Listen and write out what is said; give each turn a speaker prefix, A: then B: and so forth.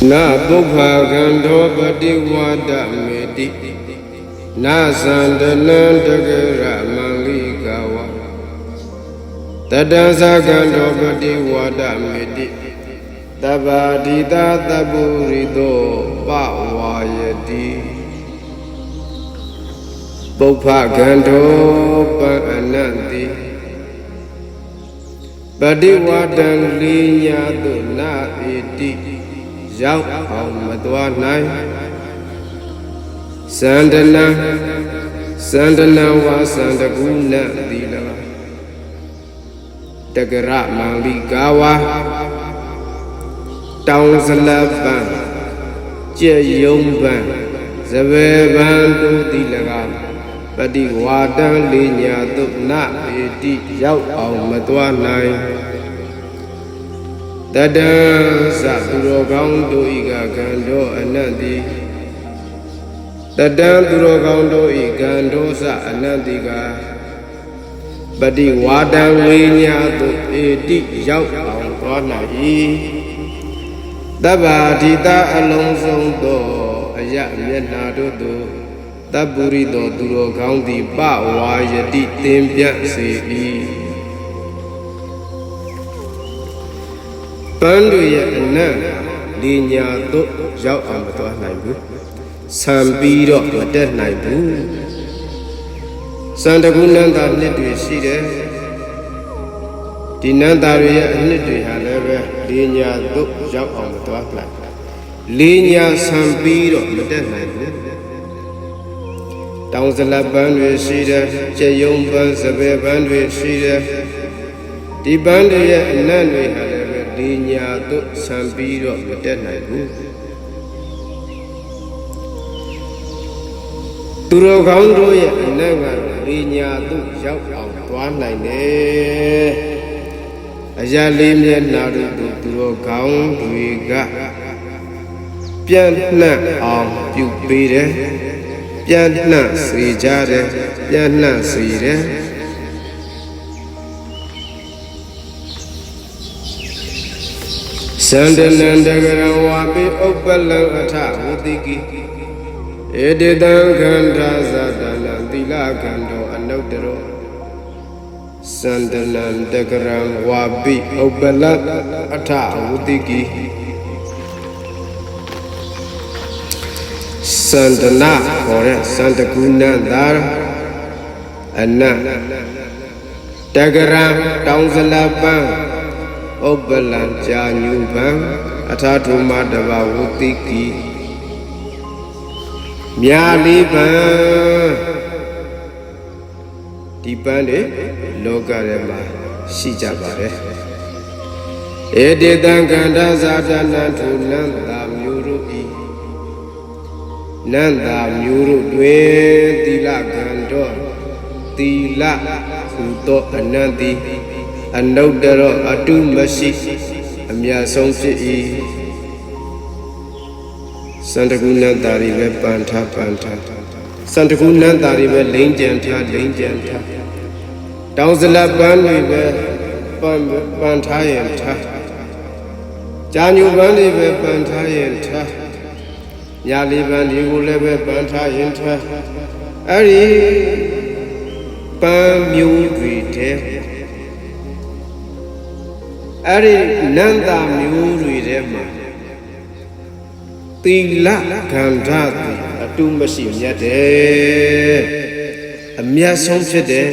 A: Na bukha gandho pati wada meti Na sandanan dagara mangikawa Tadansa gandho pati wada meti Tabadita taburido pawayati Bukha gandho pa ananti Pati wadan linya tu na itiရောက်အောင်မသွားနိုင်စန္ဒနာဝါစန္ဒကုဏတိလတကရမန္လိကာဝါတောင်စလပံကြည်ယုံပံဇဘေပံတုတိလကပတိဝါတံလိညာတုနဧတိရောက်အောင်မသွားနိုင်တတံသသူတော်ကောင်းတို့ဤကကံတော်အနတ်တိတတံသူတော်ကောင်းတို့ဤကံတော်သအနတ်တိကပတိဝါဒံဝိညာတုဧတိရောက်အောင်သွားနိုင်၏တဗ္ဗာဓိတာအလုံးစုံသောအယမျက်နာတို့သို့တပ္ပုရိသောသူတော်ကောင်းသည်ပဝါယတိသင်ပြတ်စေ၏ပန်းတို့ရဲ့အနံ့လေညာတို့ရောက်အောင်မသွားနိုင်ဘူးဆံပြီးတော့မတက်နိုင်ဘူးစံတကုနန္တာနှစ်တွေရှိတယ်ဒီနန္တာတွေရဲ့အနှစ်တွေဟာလည်းပဲလေညာတို့ရောက်အောင်မသွားနိုင်လေညာဆံပြီးတော့မတက်နိုင်ဘူးတောင်စလပန်းတွေရှိတယ်ကျေယုံပန်းစပယ်ပန်းတွေရှိတယ်ဒီပန်းတွေရဲ့အနံ့တွေဟာလေညာတို့ဆံပြီးတော့မတက်နိုင်ဘူးသူတော်ကောင်းတို့ရဲ့အနံ့ကလေညာတို့ရောက်အောင်သွားနိုင်တယ်အရာလေးမျက်နှာတို့သူတော်ကောင်းတွေကပြန့်နှံ့အောင်ပြုပေးတယ်ပြန့်နှံ့စေကြတယ်ပြန့်နှံ့စေတယ်စန္ဒနံတကရဝါပိဥပ္ပလံအထဝတိကိဧတေတံခန္ဓာသတ္တနံသီလကံတောအနုတ္တရောစန္ဒနံတကရဝါပိဥပ္ပလံအထဝတိကိစန္ဒနာခေါ်တဲ့စန္ဒကုဏံသာအနံတကရတောင်စလပံဥပ္ပလံကြာညုပံအထာထုမတဘဝတိကိမြာလီပံဒီပန်းတွေလောကထဲမှာရှိကြပါတယ်ဧတေတံကန္ဓာဇာတနံထုနန္တာမျိုးတို့ဤနန္တာမျိုးတို့တွင်သီလကံတော်သီလဟူသောအနန္တိအနုတ္တရောအတုမရှိအမြတ်ဆုံးဖြစ်၏စန္ဒကုဏ္ဍာရီပဲပန်ထားစန္ဒကုဏ္ဍာရီပဲလိမ့်ကြံထားတောင်စလပန်းတွေပဲပန်ထားရင်ထားကြာညူပန်းတွေပဲပန်ထားရင်ထားညာလီပန်းတွေကိုလည်းပဲပန်ထားရင်ထားအဲ့ဒီပန်းမျိုးတွေတဲ့အဲ့ဒီနန္တာမျိုးတွေထဲမှာသီလကံဓာတ်အတုမရှိမြတ်တယ်အမြတ်ဆုံးဖြစ်တယ်